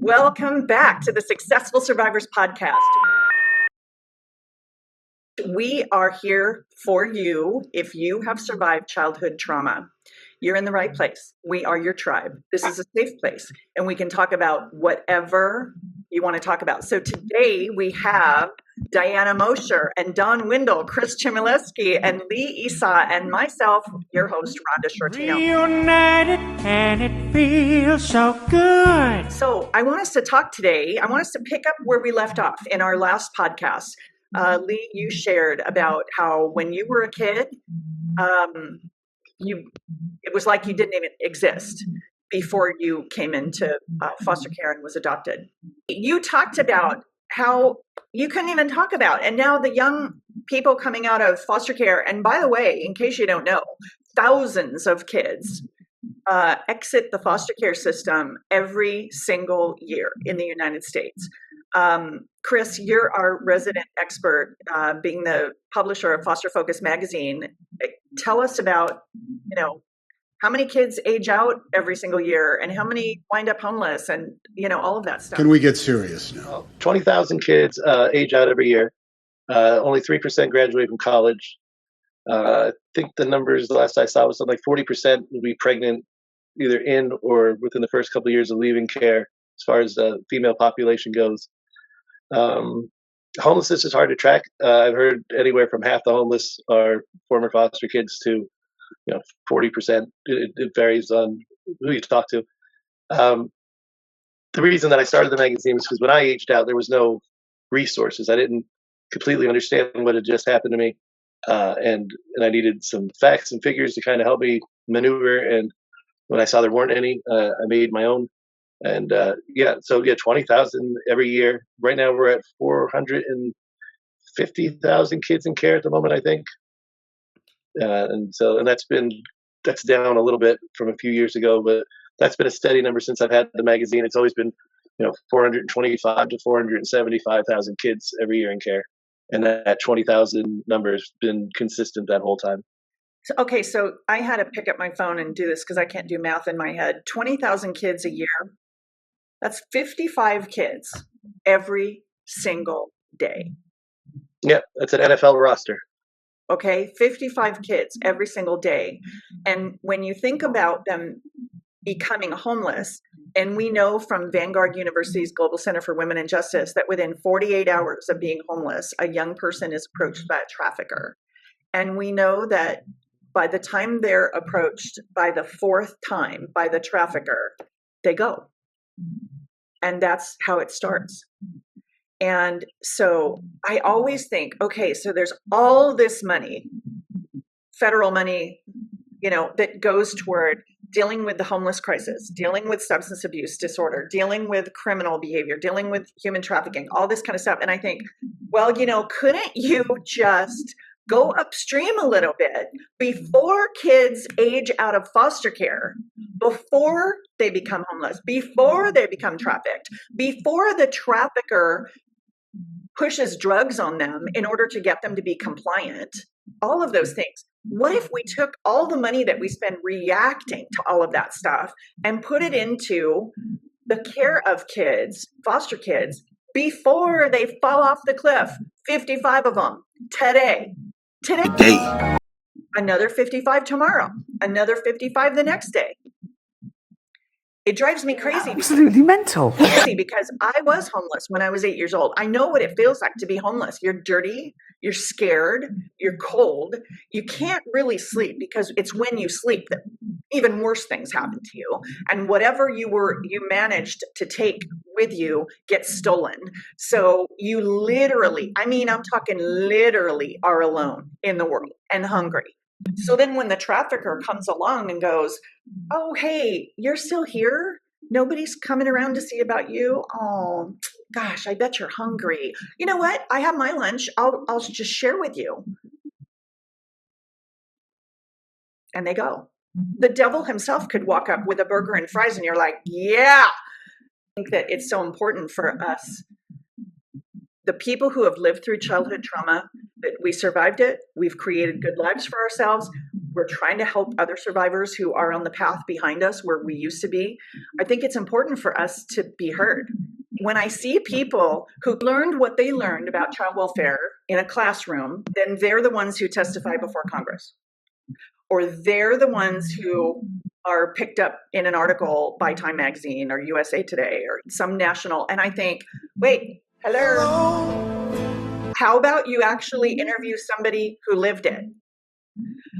Welcome back to the Successful Survivors Podcast. We are here for you if you have survived childhood trauma. You're in the right place. We are your tribe. This is a safe place, and we can talk about whatever you want to talk about. So today we have Diana Mosher and Don Windle, Chris Chmielewski, and Lee Esau, and myself, your host, Rhonda Shortino. Reunited, and it feels so good. So I want us to talk today. I want us to pick up where we left off in our last podcast. Lee, you shared about how when you were a kid, it was like you didn't even exist before you came into foster care and was adopted. You talked about how you couldn't even talk about, and now the young people coming out of foster care, and by the way, in case you don't know, thousands of kids exit the foster care system every single year in the United States. Chris, you're our resident expert, being the publisher of Foster Focus magazine. Tell us about, how many kids age out every single year and how many wind up homeless and, all of that stuff. Can we get serious now? 20,000 kids age out every year. Only 3% graduate from college. I think the numbers, the last I saw, was something like 40% will be pregnant either in or within the first couple of years of leaving care, as far as the female population goes. Homelessness is hard to track. I've heard anywhere from half the homeless are former foster kids to 40%. It varies on who you talk to. The reason that I started the magazine was because when I aged out, there was no resources. I didn't completely understand what had just happened to me, and I needed some facts and figures to kind of help me maneuver. And when I saw there weren't any, I made my own. And 20,000 every year. Right now we're at 450,000 kids in care at the moment, I think. And that's down a little bit from a few years ago, but that's been a steady number since I've had the magazine. It's always been, 425 to 475,000 kids every year in care. And that 20,000 number has been consistent that whole time. Okay, so I had to pick up my phone and do this because I can't do math in my head. 20,000 kids a year. That's 55 kids every single day. Yeah, that's an NFL roster. Okay, 55 kids every single day. And when you think about them becoming homeless, and we know from Vanguard University's Global Center for Women and Justice that within 48 hours of being homeless, a young person is approached by a trafficker. And we know that by the time they're approached by the fourth time by the trafficker, they go. And that's how it starts. And so I always think, okay, so there's all this money, federal money, that goes toward dealing with the homeless crisis, dealing with substance abuse disorder, dealing with criminal behavior, dealing with human trafficking, all this kind of stuff. And I think, well, couldn't you just go upstream a little bit before kids age out of foster care, before they become homeless, before they become trafficked, before the trafficker pushes drugs on them in order to get them to be compliant, all of those things. What if we took all the money that we spend reacting to all of that stuff and put it into the care of kids, foster kids, before they fall off the cliff? 55 of them today. Another 55 tomorrow, another 55 the next day. It drives me crazy. Absolutely mental. Because I was homeless when I was 8 years old. I know what it feels like to be homeless. You're dirty, you're scared, you're cold. You can't really sleep because it's when you sleep that even worse things happen to you. And whatever you managed to take with you gets stolen. So you literally, I'm talking literally, are alone in the world and hungry. So then when the trafficker comes along and goes, oh, hey, you're still here? Nobody's coming around to see about you? Oh, gosh, I bet you're hungry. You know what? I have my lunch. I'll just share with you. And they go. The devil himself could walk up with a burger and fries and you're like, yeah. I think that it's so important for us, the people who have lived through childhood trauma, that we survived it. We've created good lives for ourselves. We're trying to help other survivors who are on the path behind us where we used to be. I think it's important for us to be heard. When I see people who learned what they learned about child welfare in a classroom, then they're the ones who testify before Congress, or they're the ones who are picked up in an article by Time Magazine or USA Today or some national. And I think, wait, hello. How about you actually interview somebody who lived it?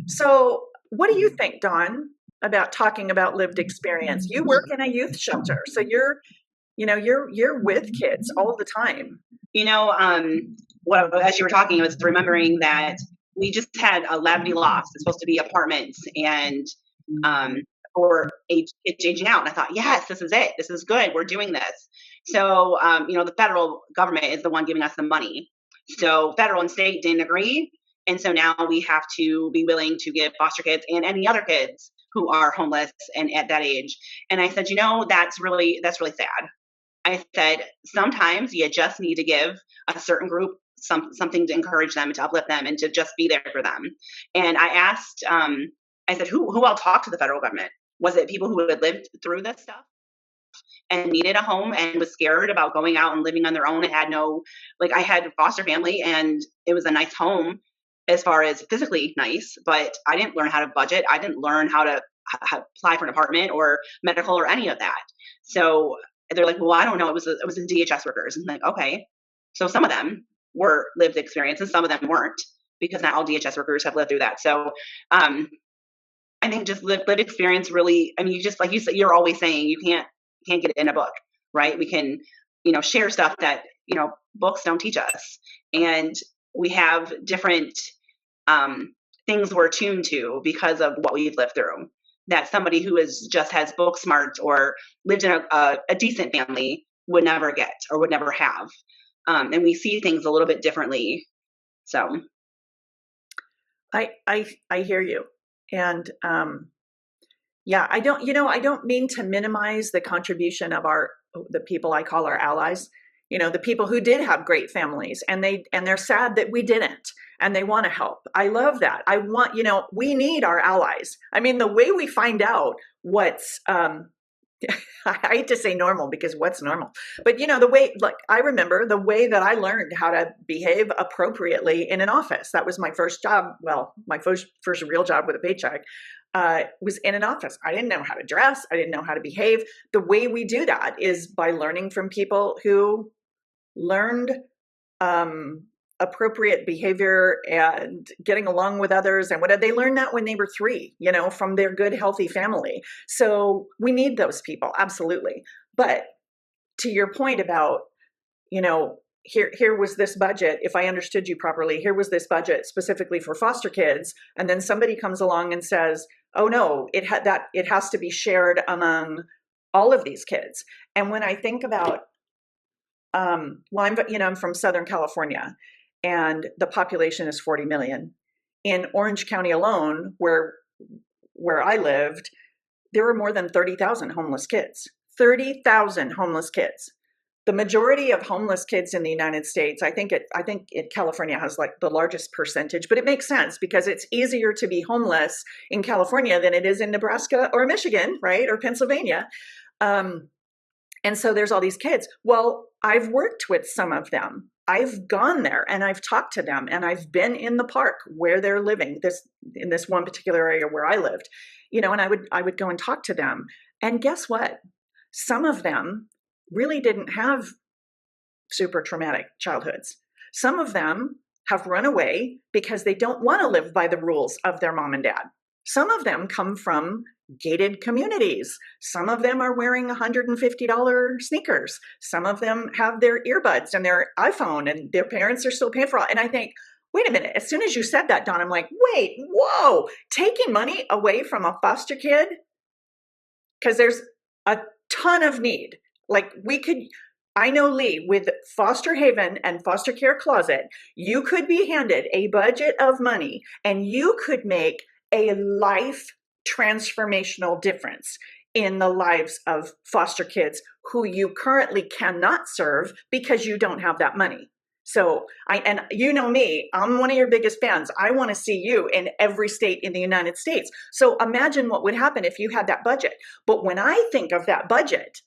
So what do you think, Dawn, about talking about lived experience? You work in a youth shelter, so you're with kids all the time. As you were talking, I was remembering that we just had a Labadee Loft. It's supposed to be apartments and for kids aging out. And I thought, yes, this is it. This is good. We're doing this. So, the federal government is the one giving us the money. So federal and state didn't agree. And so now we have to be willing to give foster kids and any other kids who are homeless and at that age. And I said, that's really sad. I said, sometimes you just need to give a certain group something to encourage them, to uplift them, and to just be there for them. And I asked, I said, who all talked to the federal government? Was it people who had lived through this stuff and needed a home and was scared about going out and living on their own and had I had a foster family and it was a nice home as far as physically nice, but I didn't learn how to budget. I didn't learn how to apply for an apartment or medical or any of that. So they're like, well, I don't know. It was the DHS workers. And I'm like, okay. So some of them were lived experience and some of them weren't, because not all DHS workers have lived through that. So I think just lived experience really, you just, like you said, you're always saying you can't get it in a book, right? We can, share stuff that, books don't teach us. And we have different things we're tuned to because of what we've lived through, that somebody who has book smarts or lived in a decent family would never get or would never have. And we see things a little bit differently. So I hear you. And I don't mean to minimize the contribution of the people I call our allies, the people who did have great families and they're sad that we didn't, and they want to help. I love that. I want, we need our allies. The way we find out what's, I hate to say normal because what's normal, but the way, I remember the way that I learned how to behave appropriately in an office. That was my first job. Well, my first real job with a paycheck was in an office. I didn't know how to dress. I didn't know how to behave. The way we do that is by learning from people who learned appropriate behavior and getting along with others. And they learned that when they were 3, from their good, healthy family. So we need those people. Absolutely. But to your point about, here was this budget, if I understood you properly, here was this budget specifically for foster kids. And then somebody comes along and says, oh no, it has to be shared among all of these kids. And when I think about, I'm from Southern California, and the population is 40 million. In Orange County alone, where I lived, there were more than 30,000 homeless kids. 30,000 homeless kids. The majority of homeless kids in the United States, I think California has the largest percentage, but it makes sense because it's easier to be homeless in California than it is in Nebraska or Michigan, right? Or Pennsylvania. And so there's all these kids. Well, I've worked with some of them. I've gone there and I've talked to them, and I've been in the park where they're living, in this one particular area where I lived, and I would go and talk to them. And guess what? Some of them really didn't have super traumatic childhoods. Some of them have run away because they don't want to live by the rules of their mom and dad. Some of them come from gated communities. Some of them are wearing $150 sneakers. Some of them have their earbuds and their iPhone, and their parents are still paying for it. And I think, wait a minute, as soon as you said that, Dawn, I'm like, wait, whoa, taking money away from a foster kid? Because there's a ton of need. I know, Lee, with Foster Haven and Foster Care Closet, you could be handed a budget of money and you could make a life transformational difference in the lives of foster kids who you currently cannot serve because you don't have that money. So and you know me, I'm one of your biggest fans. I want to see you in every state in the United States. So imagine what would happen if you had that budget. But when I think of that budget,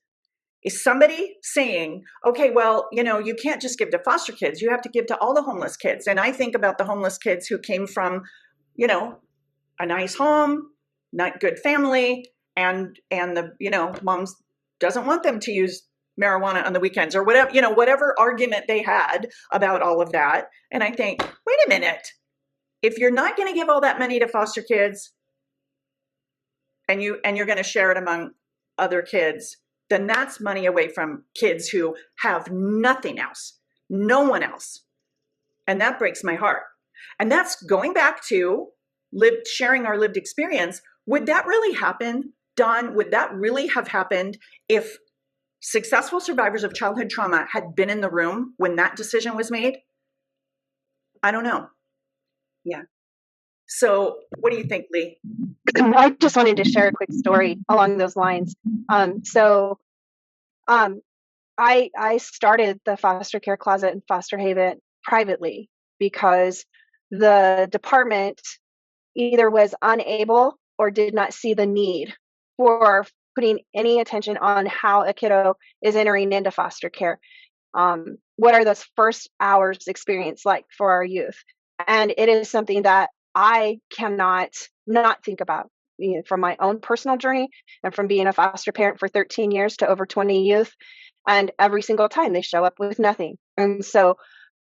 is somebody saying, okay, well, you can't just give to foster kids, you have to give to all the homeless kids. And I think about the homeless kids who came from, a nice home, not good family, and the, moms doesn't want them to use marijuana on the weekends or whatever, whatever argument they had about all of that. And I think, wait a minute, if you're not going to give all that money to foster kids and you're going to share it among other kids, then that's money away from kids who have nothing else, no one else. And that breaks my heart. And that's going back to sharing our lived experience. Would that really happen, Dawn? Would that really have happened if successful survivors of childhood trauma had been in the room when that decision was made? I don't know. Yeah. So what do you think, Lee? I just wanted to share a quick story along those lines. I started the foster care closet in Foster Haven privately because the department either was unable or did not see the need for putting any attention on how a kiddo is entering into foster care. What are those first hours experience like for our youth? And it is something that I cannot not think about, from my own personal journey and from being a foster parent for 13 years to over 20 youth. And every single time they show up with nothing. And so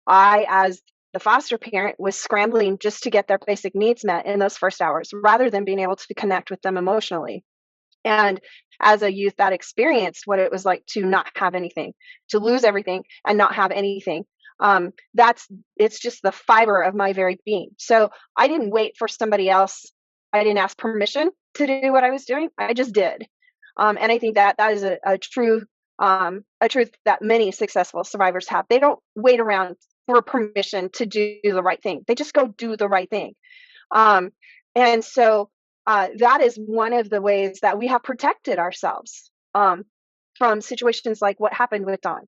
I, as the foster parent, was scrambling just to get their basic needs met in those first hours rather than being able to connect with them emotionally. And as a youth that experienced what it was like to not have anything, to lose everything and not have anything, it's just the fiber of my very being. So I didn't wait for somebody else. I didn't ask permission to do what I was doing. I just did. And I think that is a truth that many successful survivors have. They don't wait around for permission to do the right thing. They just go do the right thing. And so that is one of the ways that we have protected ourselves from situations like what happened with Dawn.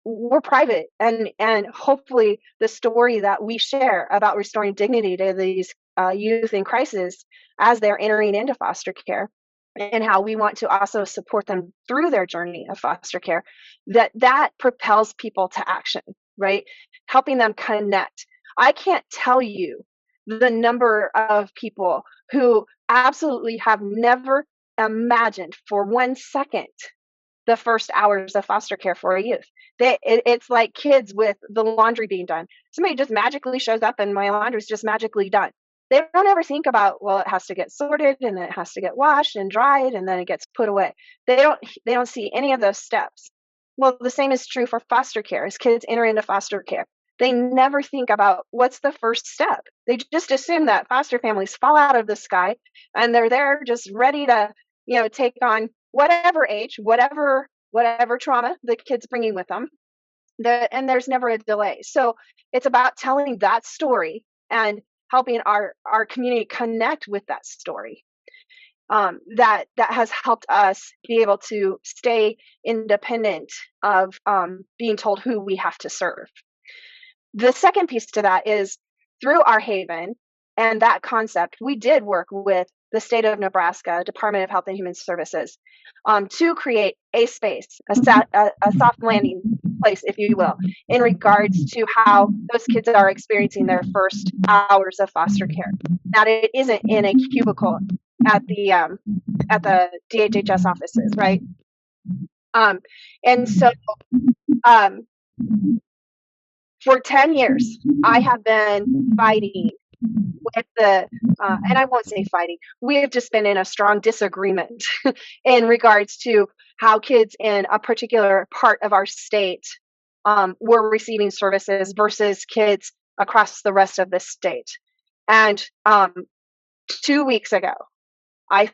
We're private, and hopefully the story that we share about restoring dignity to these youth in crisis as they're entering into foster care, and how we want to also support them through their journey of foster care, that propels people to action, right? Helping them connect. I can't tell you the number of people who absolutely have never imagined for 1 second the first hours of foster care for a youth. It's like kids with the laundry being done. Somebody just magically shows up and my laundry's just magically done. They don't ever think about, well, it has to get sorted and then it has to get washed and dried and then it gets put away. They don't see any of those steps. Well, the same is true for foster care. As kids enter into foster care, they never think about what's the first step. They just assume that foster families fall out of the sky and they're there just ready to, take on whatever age, whatever trauma the kid's bringing with them. And there's never a delay. So it's about telling that story and helping our community connect with that story. That has helped us be able to stay independent of being told who we have to serve. The second piece to that is through our Haven and that concept, we did work with the state of Nebraska, Department of Health and Human Services, to create a space, a soft landing place, if you will, in regards to how those kids are experiencing their first hours of foster care. Now, it isn't in a cubicle at the DHHS offices, right? And so for 10 years, I have been fighting with and I won't say fighting, we have just been in a strong disagreement in regards to how kids in a particular part of our state were receiving services versus kids across the rest of the state. And 2 weeks ago, I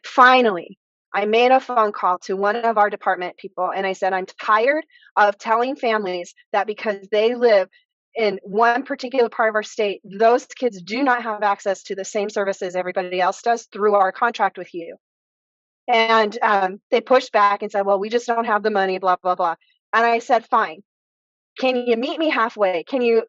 made a phone call to one of our department people and I said, I'm tired of telling families that because they live in one particular part of our state, those kids do not have access to the same services everybody else does through our contract with you. And they pushed back and said, well, we just don't have the money, blah, blah, blah. And I said, fine. Can you meet me halfway? Can you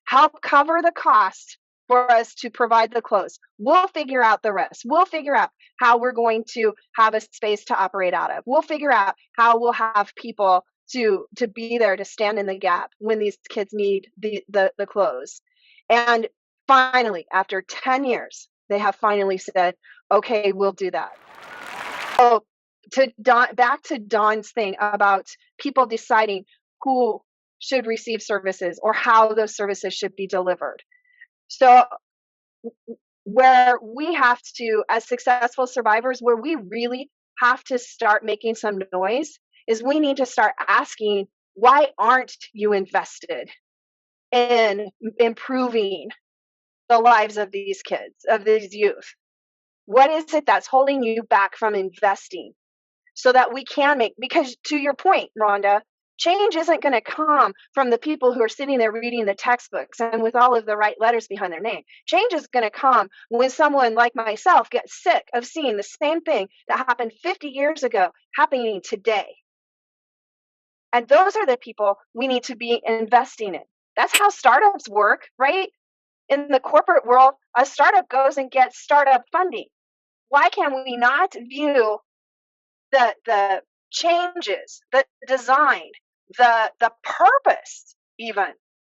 help cover the cost for us to provide the clothes? We'll figure out the rest. We'll figure out how we're going to have a space to operate out of. We'll figure out how we'll have people to be there to stand in the gap when these kids need the clothes. And finally, after 10 years, they have finally said, okay, we'll do that. So back to Dawn's thing about people deciding who should receive services or how those services should be delivered. So where we have to, as successful survivors, where we really have to start making some noise is we need to start asking, why aren't you invested in improving the lives of these kids, of these youth? What is it that's holding you back from investing so that we can make, because to your point, Rhonda, change isn't going to come from the people who are sitting there reading the textbooks and with all of the right letters behind their name. Change is going to come when someone like myself gets sick of seeing the same thing that happened 50 years ago happening today. And those are the people we need to be investing in. That's how startups work, right? In the corporate world, a startup goes and gets startup funding. Why can we not view the changes, the design, the purpose even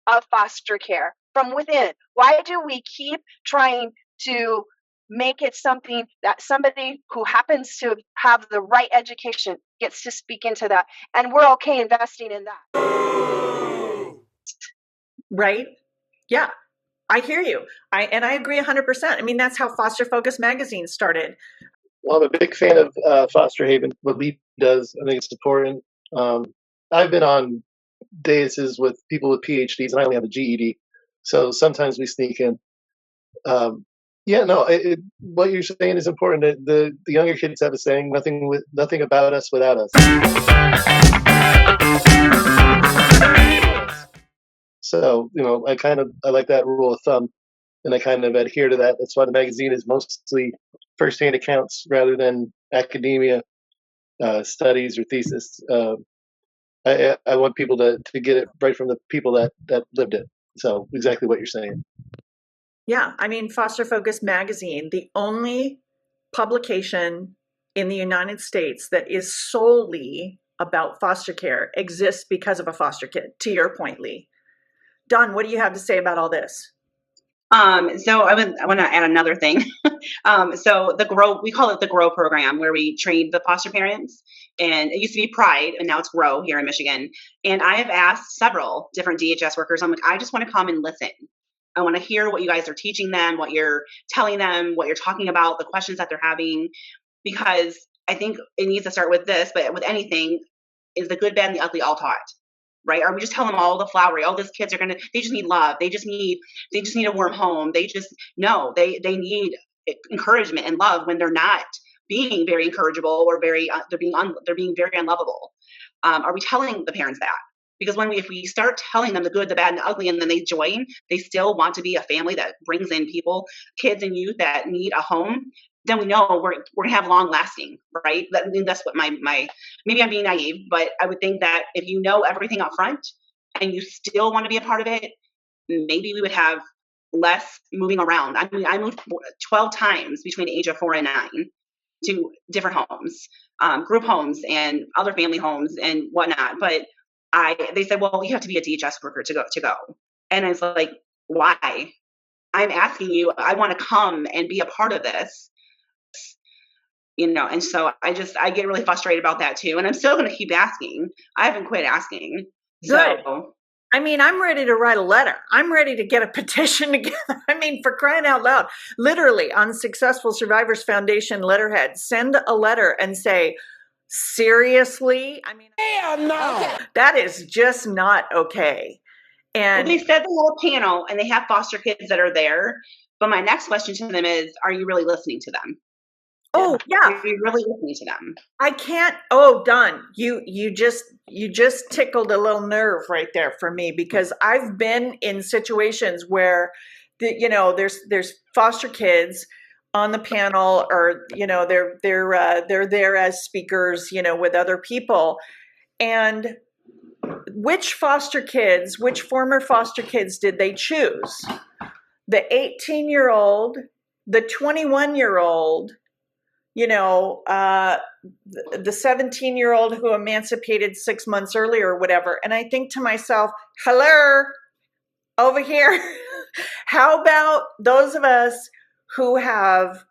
of foster care from within? Why do we keep trying to make it something that somebody who happens to have the right education gets to speak into that, and we're okay investing in that? Right? Yeah, I hear you. I agree 100%. I mean, that's how Foster Focus magazine started. Well, I'm a big fan of Foster Haven. What Lee does, I think it's important. I've been on daises with people with PhDs, and I only have a GED, so sometimes we sneak in. What you're saying is important. The younger kids have a saying, nothing about us without us. So, I like that rule of thumb, and I kind of adhere to that. That's why the magazine is mostly firsthand accounts rather than academia, studies or thesis. I want people to get it right from the people that lived it. So exactly what you're saying. Yeah, I mean, Foster Focus magazine, the only publication in the United States that is solely about foster care, exists because of a foster kid, to your point, Lee. Dawn, what do you have to say about all this? So I want to add another thing. So we call it the GROW program, where we train the foster parents, and it used to be Pride and now it's GROW here in Michigan. And I have asked several different DHS workers, I'm like, I just want to come and listen. I want to hear what you guys are teaching them, what you're telling them, what you're talking about, the questions that they're having, because I think it needs to start with this, but with anything, is the good, bad, and the ugly all taught. Right? Are we just telling them all the flowery? Oh, these kids they just need love. They just need a warm home. They need encouragement and love when they're not being very encourageable or they're being very unlovable. Are we telling the parents that? Because if we start telling them the good, the bad, and the ugly, and then they join, they still want to be a family that brings in kids and youth that need a home, then we know we're gonna have long lasting, right? That's what maybe I'm being naive, but I would think that if you know everything up front and you still want to be a part of it, maybe we would have less moving around. I mean, I moved 12 times between the age of 4 and 9 to different homes, group homes and other family homes and whatnot. But they said, well, you have to be a DHS worker to go. And I was like, why? I'm asking you, I want to come and be a part of this. And so I get really frustrated about that too. And I'm still going to keep asking. I haven't quit asking. Good. So, I mean, I'm ready to write a letter. I'm ready to get a petition together. I mean, for crying out loud, literally on Successful Survivors Foundation letterhead, send a letter and say, seriously? I mean, Hell no. okay. That is just not okay. And they said the whole panel and they have foster kids that are there. But my next question to them is, are you really listening to them? Oh, yeah. Are you really listening to them? I can't. Oh, Dawn, you just tickled a little nerve right there for me, because I've been in situations where there's foster kids on the panel, or they're there as speakers, with other people, and which former foster kids did they choose? The 18-year-old, the 21-year-old, the 17-year-old who emancipated 6 months earlier or whatever. And I think to myself, hello, over here. How about those of us who have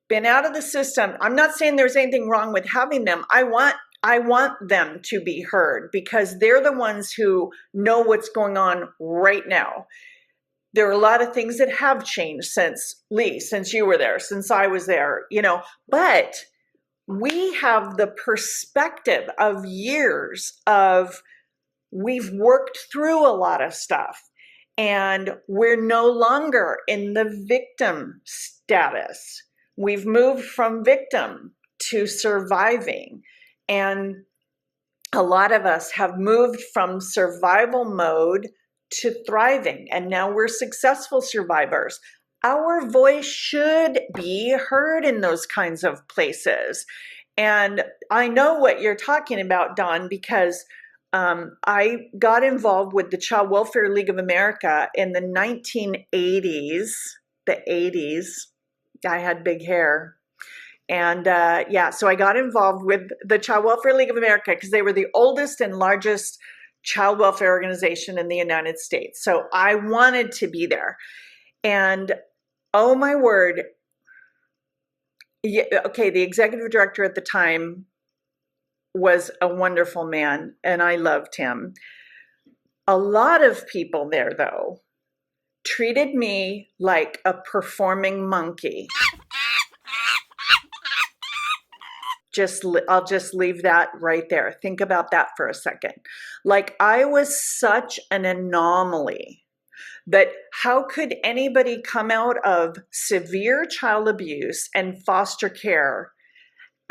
been out of the system? I'm not saying there's anything wrong with having them. I want them to be heard because they're the ones who know what's going on right now. There are a lot of things that have changed since Lee, since you were there, since I was there, but we have the perspective of years of we've worked through a lot of stuff and we're no longer in the victim status. We've moved from victim to surviving. And a lot of us have moved from survival mode to thriving, and now we're successful survivors. Our voice should be heard in those kinds of places. And I know what you're talking about, Dawn, because I got involved with the Child Welfare League of America in the 1980s, the 80s. I had big hair. And so I got involved with the Child Welfare League of America because they were the oldest and largest child welfare organization in the United States. So I wanted to be there. And oh my word, the executive director at the time was a wonderful man, and I loved him. A lot of people there, though, treated me like a performing monkey. I'll just leave that right there. Think about that for a second. Like I was such an anomaly that how could anybody come out of severe child abuse and foster care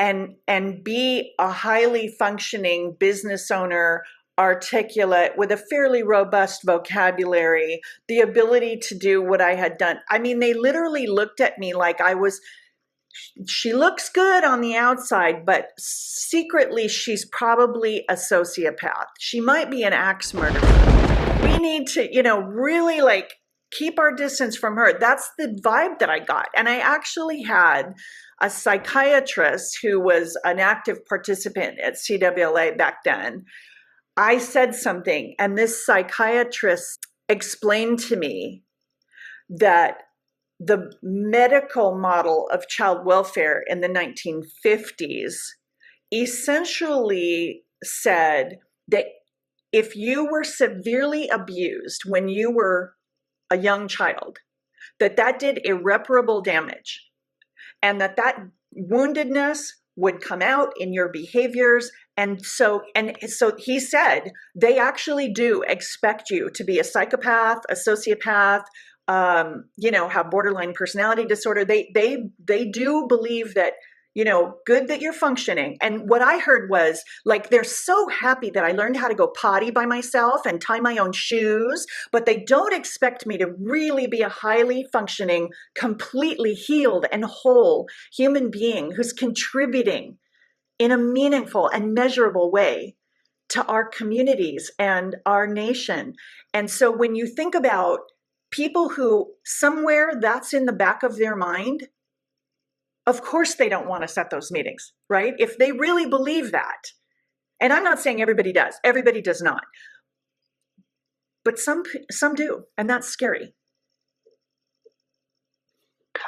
and be a highly functioning business owner, articulate, with a fairly robust vocabulary, the ability to do what I had done? I mean, they literally looked at me like she looks good on the outside, but secretly she's probably a sociopath. She might be an axe murderer. We need to, really keep our distance from her. That's the vibe that I got. And I actually had a psychiatrist who was an active participant at CWLA back then. I said something, and this psychiatrist explained to me that the medical model of child welfare in the 1950s essentially said that if you were severely abused when you were a young child, that did irreparable damage, and that woundedness would come out in your behaviors. And so he said, they actually do expect you to be a psychopath, a sociopath, have borderline personality disorder. They do believe that, good that you're functioning. And what I heard was they're so happy that I learned how to go potty by myself and tie my own shoes, but they don't expect me to really be a highly functioning, completely healed and whole human being who's contributing in a meaningful and measurable way to our communities and our nation. And so when you think about people who somewhere that's in the back of their mind, of course they don't want us at those meetings, right? If they really believe that. And I'm not saying everybody does. Everybody does not. But some do, and that's scary.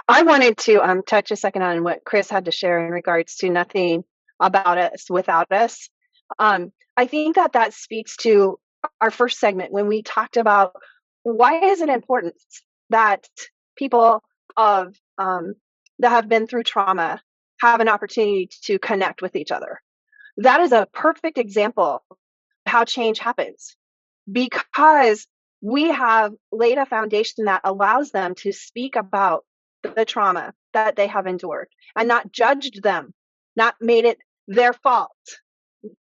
I wanted to touch a second on what Chris had to share in regards to nothing about us without us. I think that speaks to our first segment when we talked about why is it important that people that have been through trauma have an opportunity to connect with each other. That is a perfect example of how change happens, because we have laid a foundation that allows them to speak about the trauma that they have endured and not judged them, not made it their fault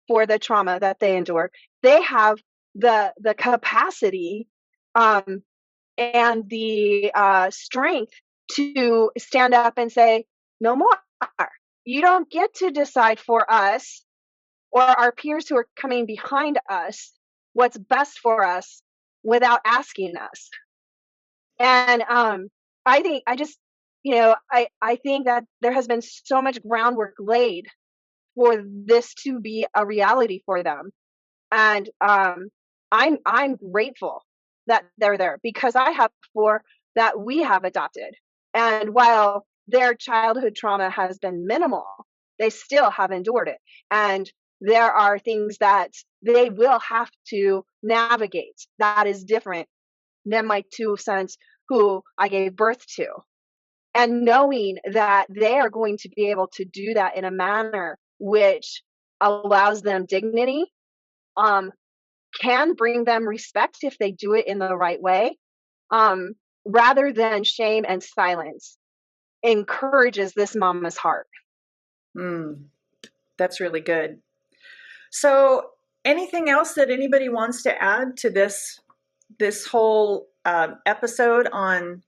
for the trauma that they endured. They have the capacity and the strength to stand up and say, no more. You don't get to decide for us or our peers who are coming behind us what's best for us without asking us. And I think I think that there has been so much groundwork laid for this to be a reality for them. And I'm grateful that they're there, because I have 4 that we have adopted. And while their childhood trauma has been minimal, they still have endured it. And there are things that they will have to navigate that is different than my 2 sons who I gave birth to. And knowing that they are going to be able to do that in a manner which allows them dignity, can bring them respect if they do it in the right way, rather than shame and silence, encourages this mama's heart. That's really good. So anything else that anybody wants to add to this whole episode on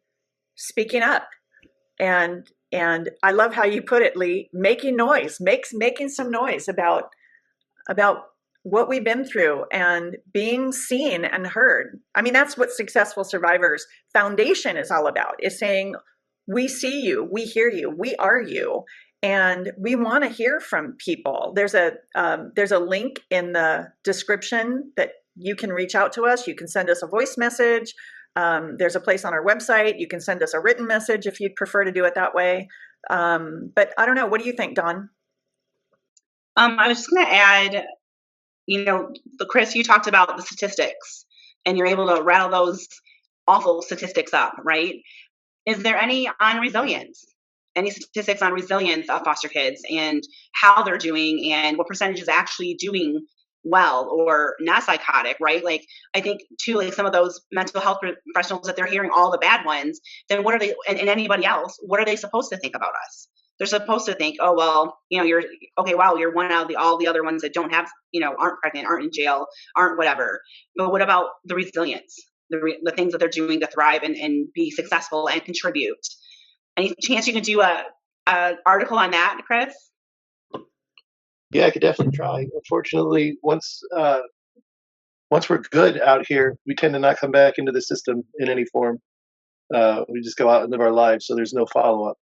speaking up? And I love how you put it, Lee, making noise, making some noise about what we've been through and being seen and heard. I mean, that's what Successful Survivors Foundation is all about, is saying, we see you, we hear you, we are you, and we want to hear from people. There's a link in the description that you can reach out to us. You can send us a voice message. There's a place on our website. You can send us a written message if you'd prefer to do it that way. But I don't know. What do you think, Dawn? I was just going to add, Chris, you talked about the statistics, and you're able to rattle those awful statistics up, right? Is there any on resilience? Any statistics on resilience of foster kids and how they're doing and what percentage is actually doing well or not psychotic, right? Like, I think too, like some of those mental health professionals that they're hearing all the bad ones, then what are they, and anybody else, what are they supposed to think about us? They're supposed to think, oh, well, you're okay. Wow. You're one out of all the other ones that don't have, aren't pregnant, aren't in jail, aren't whatever. But what about the resilience, the things that they're doing to thrive and be successful and contribute? Any chance you can do a article on that, Chris? Yeah, I could definitely try. Unfortunately, once we're good out here, we tend to not come back into the system in any form. We just go out and live our lives, so there's no follow up.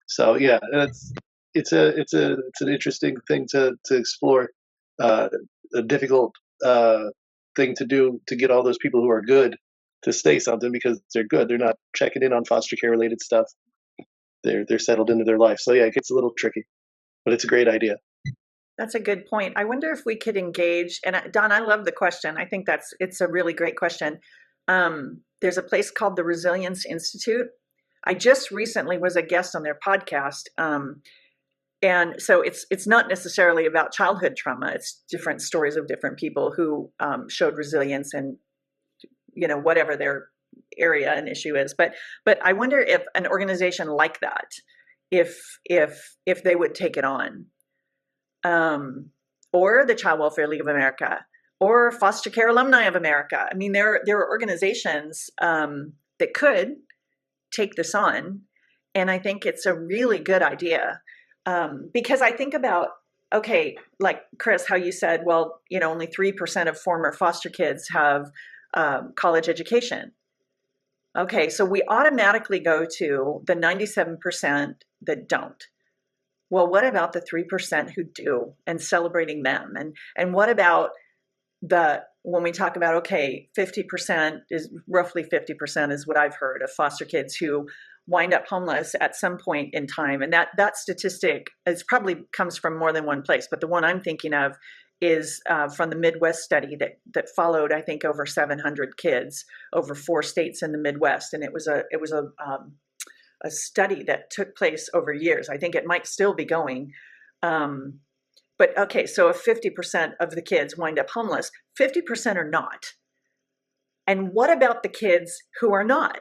So yeah, it's an interesting thing to explore. A difficult thing to do to get all those people who are good to say something because they're good. They're not checking in on foster care related stuff. They're settled into their life. So yeah, it gets a little tricky, but it's a great idea. That's a good point. I wonder if we could engage, and Don, I love the question. I think it's a really great question. There's a place called the Resilience Institute. I just recently was a guest on their podcast. And so it's not necessarily about childhood trauma. It's different stories of different people who showed resilience and, whatever their area and issue is. But I wonder if an organization like that, if they would take it on, or the Child Welfare League of America, or Foster Care Alumni of America. I mean, there are organizations that could take this on, and I think it's a really good idea because I think about, okay, like Chris, how you said, well, only 3% of former foster kids have college education. Okay, so we automatically go to the 97% that don't. Well, what about the 3% who do, and celebrating them? And what about when we talk about, okay, 50% is roughly 50% is what I've heard of foster kids who wind up homeless at some point in time. And that statistic is probably comes from more than one place, but the one I'm thinking of is from the Midwest study that followed, I think, over 700 kids over 4 states in the Midwest. And it was a study that took place over years. I think it might still be going. But okay, so if 50% of the kids wind up homeless, 50% are not. And what about the kids who are not?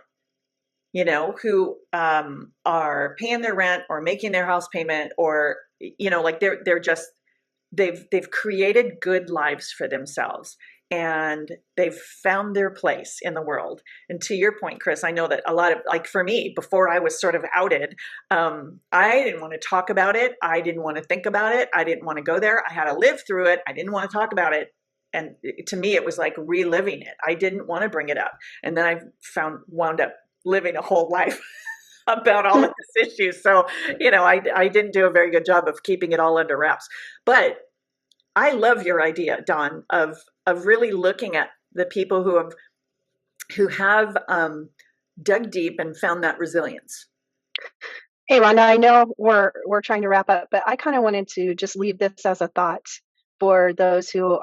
Who are paying their rent or making their house payment, or like they're just they've created good lives for themselves. and they've found their place in the world. And to your point, Chris, I know that a lot of, like for me, before I was sort of outed, I didn't want to talk about it. I didn't want to think about it. I didn't want to go there. I had to live through it. I didn't want to talk about it. And to me, it was like reliving it. I didn't want to bring it up. And then I wound up living a whole life about all of this issues. So, I didn't do a very good job of keeping it all under wraps. But I love your idea, Dawn, of really looking at the people who have dug deep and found that resilience. Hey, Rhonda, I know we're trying to wrap up, but I kind of wanted to just leave this as a thought for those who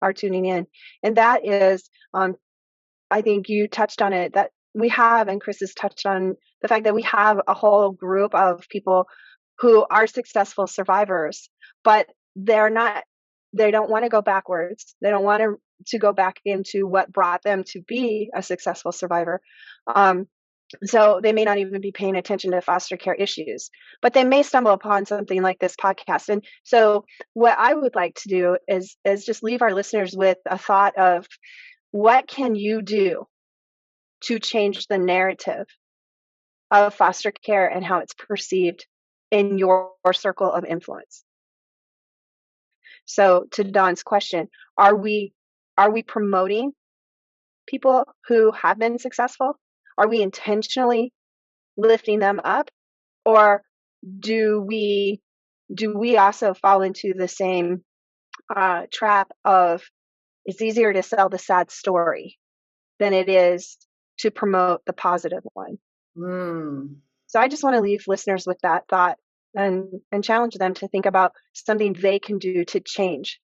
are tuning in, and that is, I think you touched on it, that we have, and Chris has touched on the fact that we have a whole group of people who are successful survivors, but they don't want to go backwards. They don't want to go back into what brought them to be a successful survivor. So they may not even be paying attention to foster care issues, but they may stumble upon something like this podcast. And so what I would like to do is just leave our listeners with a thought of, what can you do to change the narrative of foster care and how it's perceived in your circle of influence? So to Dawn's question, are we promoting people who have been successful? Are we intentionally lifting them up? Or do we also fall into the same trap of, it's easier to sell the sad story than it is to promote the positive one? So I just want to leave listeners with that thought and challenge them to think about something they can do to change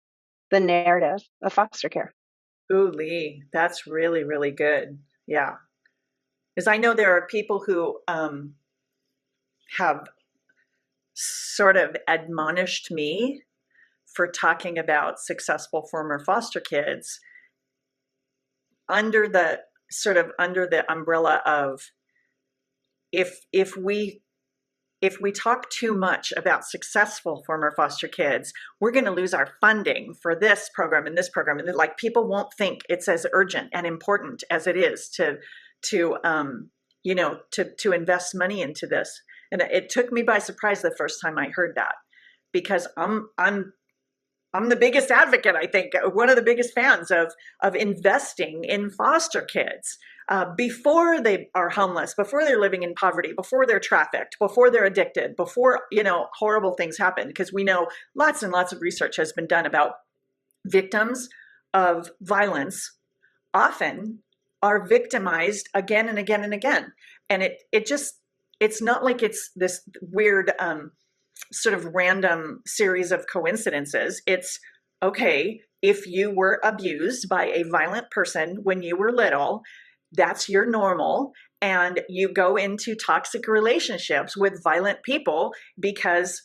the narrative of foster care. Ooh, Lee, that's really, really good. Yeah. Because I know there are people who have sort of admonished me for talking about successful former foster kids under the umbrella of, if we talk too much about successful former foster kids, we're going to lose our funding for this program and this program. And like, people won't think it's as urgent and important as it is to invest money into this. And it took me by surprise the first time I heard that, because I'm the biggest advocate, I think, one of the biggest fans of investing in foster kids before they are homeless, before they're living in poverty, before they're trafficked, before they're addicted, before, horrible things happen. Because we know lots and lots of research has been done about victims of violence often are victimized again and again and again. And it's not like it's this weird sort of random series of coincidences. It's, okay, if you were abused by a violent person when you were little, that's your normal. And you go into toxic relationships with violent people because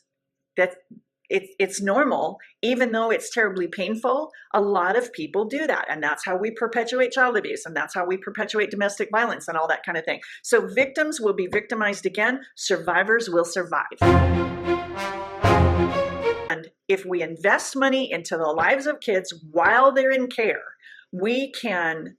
it's normal, even though it's terribly painful. A lot of people do that. And that's how we perpetuate child abuse. And that's how we perpetuate domestic violence and all that kind of thing. So victims will be victimized again. Survivors will survive. And if we invest money into the lives of kids while they're in care, we can,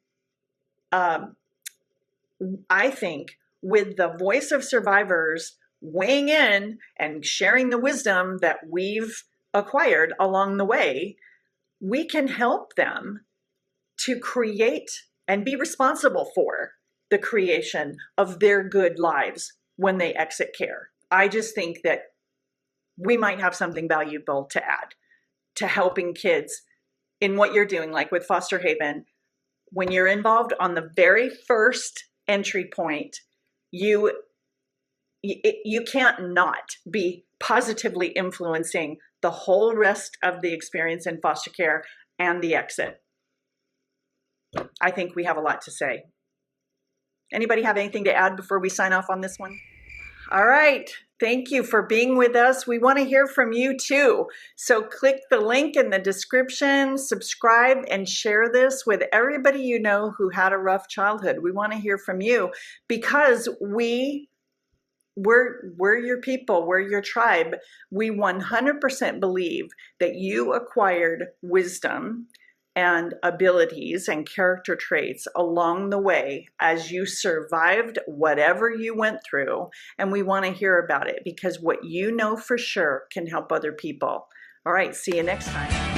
I think, with the voice of survivors weighing in and sharing the wisdom that we've acquired along the way, we can help them to create and be responsible for the creation of their good lives when they exit care. I just think that we might have something valuable to add to helping kids in what you're doing, like with Foster Haven. When you're involved on the very first entry point, you can't not be positively influencing the whole rest of the experience in foster care and the exit. I think we have a lot to say. Anybody have anything to add before we sign off on this one? All right. Thank you for being with us. We want to hear from you too. So click the link in the description, subscribe, and share this with everybody you know who had a rough childhood. We want to hear from you because we're your people, we're your tribe. We 100% believe that you acquired wisdom and abilities and character traits along the way as you survived whatever you went through. And we want to hear about it, because what you know for sure can help other people. All right, see you next time.